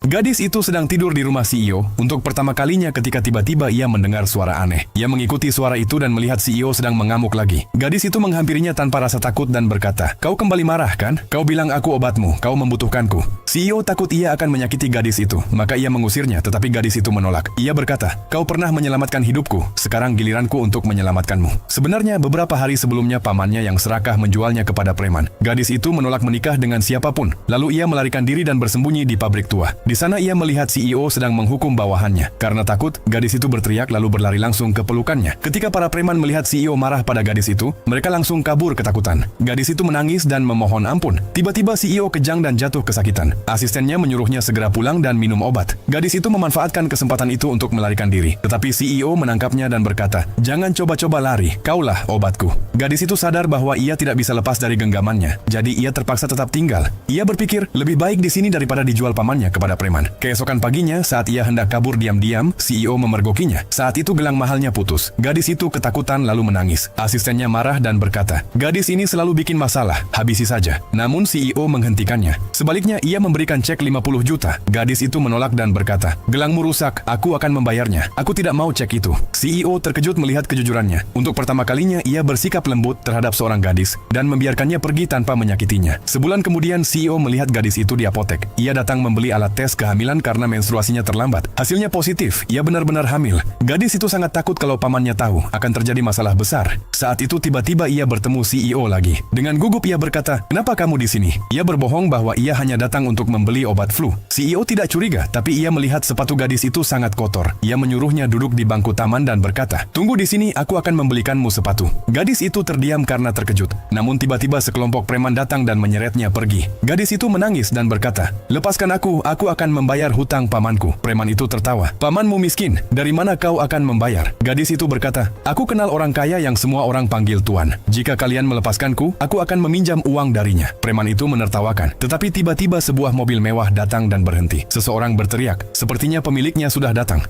Gadis itu sedang tidur di rumah CEO untuk pertama kalinya ketika tiba-tiba ia mendengar suara aneh. Ia mengikuti suara itu dan melihat CEO sedang mengamuk lagi. Gadis itu menghampirinya tanpa rasa takut dan berkata, "Kau kembali marah kan? Kau bilang aku obatmu, kau membutuhkanku." CEO takut ia akan menyakiti gadis itu, maka ia mengusirnya, tetapi gadis itu menolak. Ia berkata, "Kau pernah menyelamatkan hidupku, sekarang giliranku untuk menyelamatkanmu." Sebenarnya beberapa hari sebelumnya pamannya yang serakah menjualnya kepada preman. Gadis itu menolak menikah dengan siapapun, lalu ia melarikan diri dan bersembunyi di pabrik tua. Di sana ia melihat CEO sedang menghukum bawahannya. Karena takut, gadis itu berteriak lalu berlari langsung ke pelukannya. Ketika para preman melihat CEO marah pada gadis itu, mereka langsung kabur ketakutan. Gadis itu menangis dan memohon ampun. Tiba-tiba CEO kejang dan jatuh kesakitan. Asistennya menyuruhnya segera pulang dan minum obat. Gadis itu memanfaatkan kesempatan itu untuk melarikan diri. Tetapi CEO menangkapnya dan berkata, "Jangan coba-coba lari, kaulah obatku." Gadis itu sadar bahwa ia tidak bisa lepas dari genggamannya, jadi ia terpaksa tetap tinggal. Ia berpikir, lebih baik di sini daripada dijual pamannya kepada preman. Keesokan paginya, saat ia hendak kabur diam-diam, CEO memergokinya. Saat itu gelang mahalnya putus. Gadis itu ketakutan lalu menangis. Asistennya marah dan berkata, "Gadis ini selalu bikin masalah, habisi saja." Namun CEO menghentikannya. Sebaliknya, ia memberikan cek 50 juta. Gadis itu menolak dan berkata, "Gelangmu rusak, aku akan membayarnya. Aku tidak mau cek itu." CEO terkejut melihat kejujurannya. Untuk pertama kalinya, ia bersikap lembut terhadap seorang gadis dan membiarkannya pergi tanpa menyakitinya. Sebulan kemudian, CEO melihat gadis itu di apotek. Ia datang membeli alat tes kehamilan karena menstruasinya terlambat. Hasilnya positif, ia benar-benar hamil. Gadis itu sangat takut kalau pamannya tahu akan terjadi masalah besar. Saat itu tiba-tiba ia bertemu CEO lagi. Dengan gugup ia berkata, "Kenapa kamu di sini?" Ia berbohong bahwa ia hanya datang untuk membeli obat flu. CEO tidak curiga, tapi ia melihat sepatu gadis itu sangat kotor. Ia menyuruhnya duduk di bangku taman dan berkata, "Tunggu di sini, aku akan membelikanmu sepatu." Gadis itu terdiam karena terkejut. Namun tiba-tiba sekelompok preman datang dan menyeretnya pergi. Gadis itu menangis dan berkata, "Lepaskan aku akan membayar hutang pamanku." Preman itu tertawa. "Pamanmu miskin, dari mana kau akan membayar?" Gadis itu berkata, "Aku kenal orang kaya yang semua orang panggil tuan. Jika kalian melepaskanku, aku akan meminjam uang darinya." Preman itu menertawakan. Tetapi tiba-tiba sebuah mobil mewah datang dan berhenti. Seseorang berteriak, sepertinya pemiliknya sudah datang.